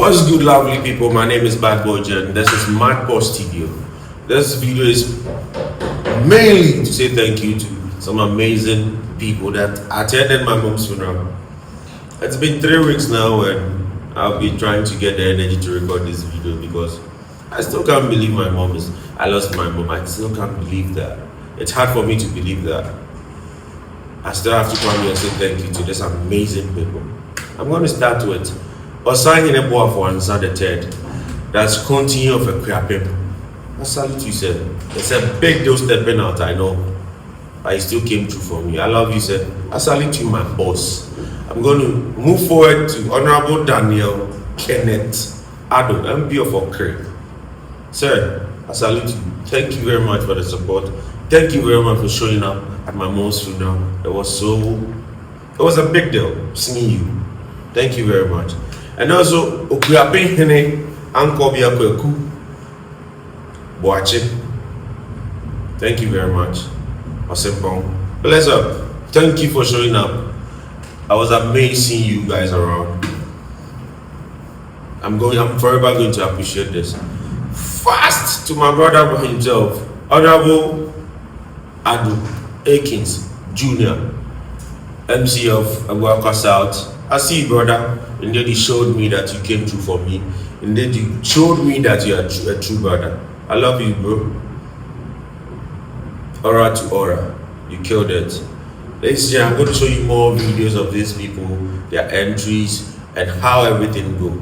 What's good, lovely people? My name is ABOAGYE and this is Mad Boss TV. This video is mainly to say thank you to some amazing people that attended my mom's funeral. It's been 3 weeks now and I've been trying to get the energy to record this video because I still can't believe I lost my mom. I still can't believe that. It's hard for me to believe that. I still have to come here and say thank you to these amazing people. I'm going to start with OSAHENE BOAFO ANSAH the third. That's continue of AKUAPEM. I salute you, sir. It's a big deal stepping out, I know. But it still came true for me. I love you, sir. I salute you, my boss. I'm going to move forward to Honorable Daniel KENNETH ADDO, MP of OKERE. Sir, I salute you. Thank you very much for the support. Thank you very much for showing up at my mom's funeral. It was a big deal seeing you. Thank you very much. And also, OKUAPEMHENE, ANKOBEA, KWAKU, BOAFO. Thank you very much. Awesome. Bless up. Thank you for showing up. I was amazed seeing you guys around. I'm forever going to appreciate this. Fast to my brother himself, Honorable ADDO-AIKINS Jr., MC of ABUAKWA South. I see you, brother. Indeed, you showed me that you came through for me. Indeed, you showed me that you are a true brother. I love you, bro. Aura to aura. You killed it. Ladies and gentlemen, I'm going to show you more videos of these people, their entries, and how everything goes.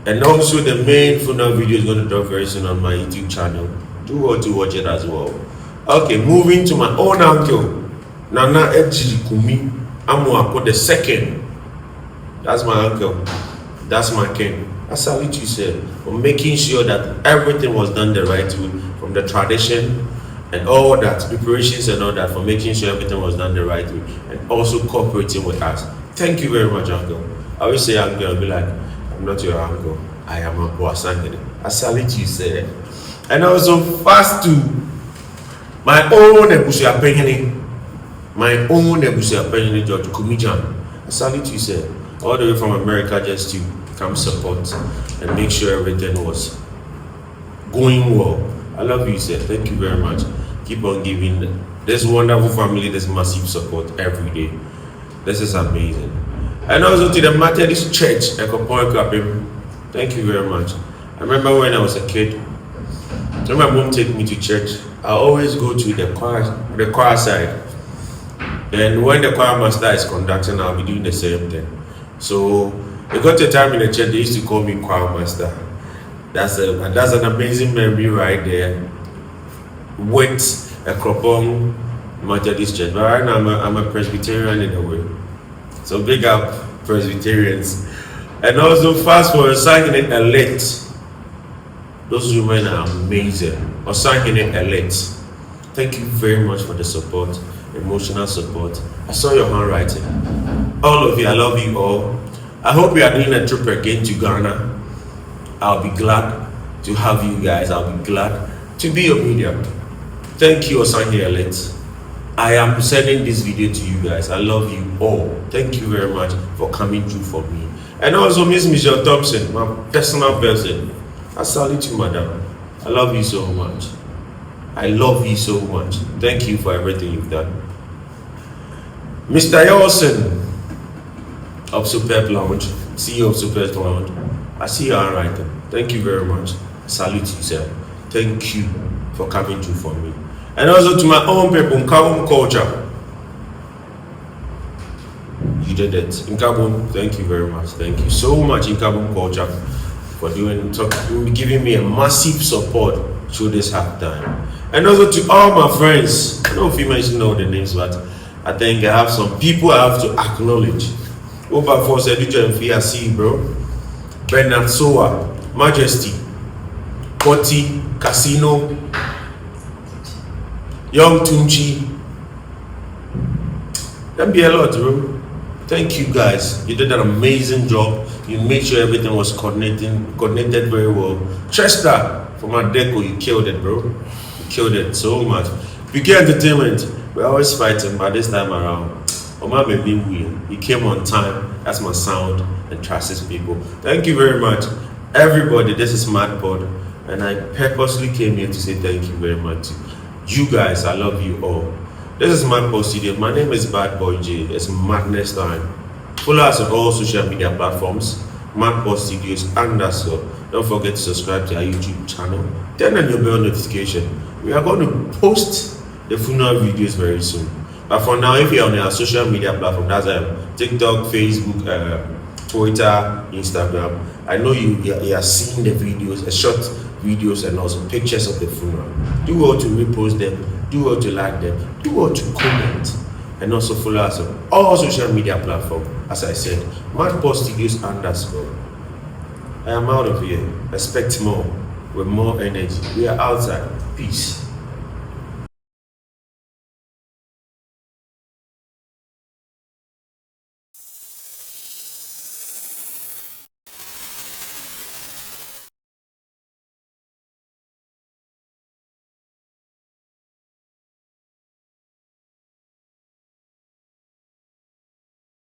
And also the main funeral video is going to drop very soon on my YouTube channel. Do want to watch it as well. Okay, moving to my own uncle, Nana Kumi AMOAKO the second. That's my uncle. That's my king. I salute you, sir, for making sure that everything was done the right way, from the tradition and all that, preparations and all that, for making sure everything was done the right way, and also cooperating with us. Thank you very much, uncle. I always say uncle, I'll be like, I'm not your uncle, I am ABOASAHENE. I salute you, sir. And also fast to my own ABUSUAPANYIN, George Kumi. I salute you, sir. All the way from America just to come support and make sure everything was going well. I love you, sir. Thank you very much. Keep on giving this wonderful family this massive support every day. This is amazing. And also to the Methodist Church, AKUAPEM. Thank you very much. I remember when I was a kid, when my mom take me to church, I always go to the choir side. Then when the choir master is conducting, I'll be doing the same thing. So it got a time in the church they used to call me choir master. That's an amazing memory right there. With a AKROPONG Methodist church. But right now I'm a Presbyterian in a way. So big up Presbyterians. And also fast forward, OSAHENE elite. Those women are amazing. OSAHENE elite. Thank you very much for the support, emotional support. I saw your handwriting. All of you, I love you all. I hope we are doing a trip again to Ghana. I'll be glad to have you guys. I'll be glad to be your medium. Thank you, OSAHENE elite. I am sending this video to you guys. I love you all. Thank you very much for coming through for me. And also Miss Michelle Thompson, my personal person. I salute you, madam. I love you so much. I love you so much. Thank you for everything you've done. Mr. YAWSON of Superb Lounge, CEO of Superb Lounge. I see you all right. Thank you very much. I salute you, sir. Thank you for coming through for me. And also to my own people, Nkabom culture. You did it. Nkabom, thank you very much. Thank you so much, Nkabom culture, for giving me a massive support through this hard time. And also to all my friends. I don't know if you mentioned all the names, but I think I have some people I have to acknowledge. OBAFO said, I see you, bro. Bernard Soa, Majesty, Poti, Casino, Young Tunchi. That be a lot, bro. Thank you guys. You did an amazing job. You made sure everything was coordinated very well. Chester from ADDO, you killed it, bro. You killed it so much. PK Entertainment, we're always fighting, but this time around, Oma made me. He came on time. That's my sound and trusted people. Thank you very much, everybody. This is MadPod, and I purposely came here to say thank you very much to you guys. I love you all. This is MadPod Studio. My name is Bad Boy J. It's madness time. Follow us on all social media platforms. MadPod Studios _. Don't forget to subscribe to our YouTube channel. Turn on your bell notification. We are going to post the funeral videos very soon. But for now, if you're on our social media platform, that's TikTok, Facebook, Twitter, Instagram, I know you are seeing the videos, short videos, and also pictures of the funeral. Do well to repost them, do well to like them, do well to comment, and also follow us on all social media platforms. As I said, MadPod Studios _. I am out of here. Expect more with more energy. We are outside. Peace.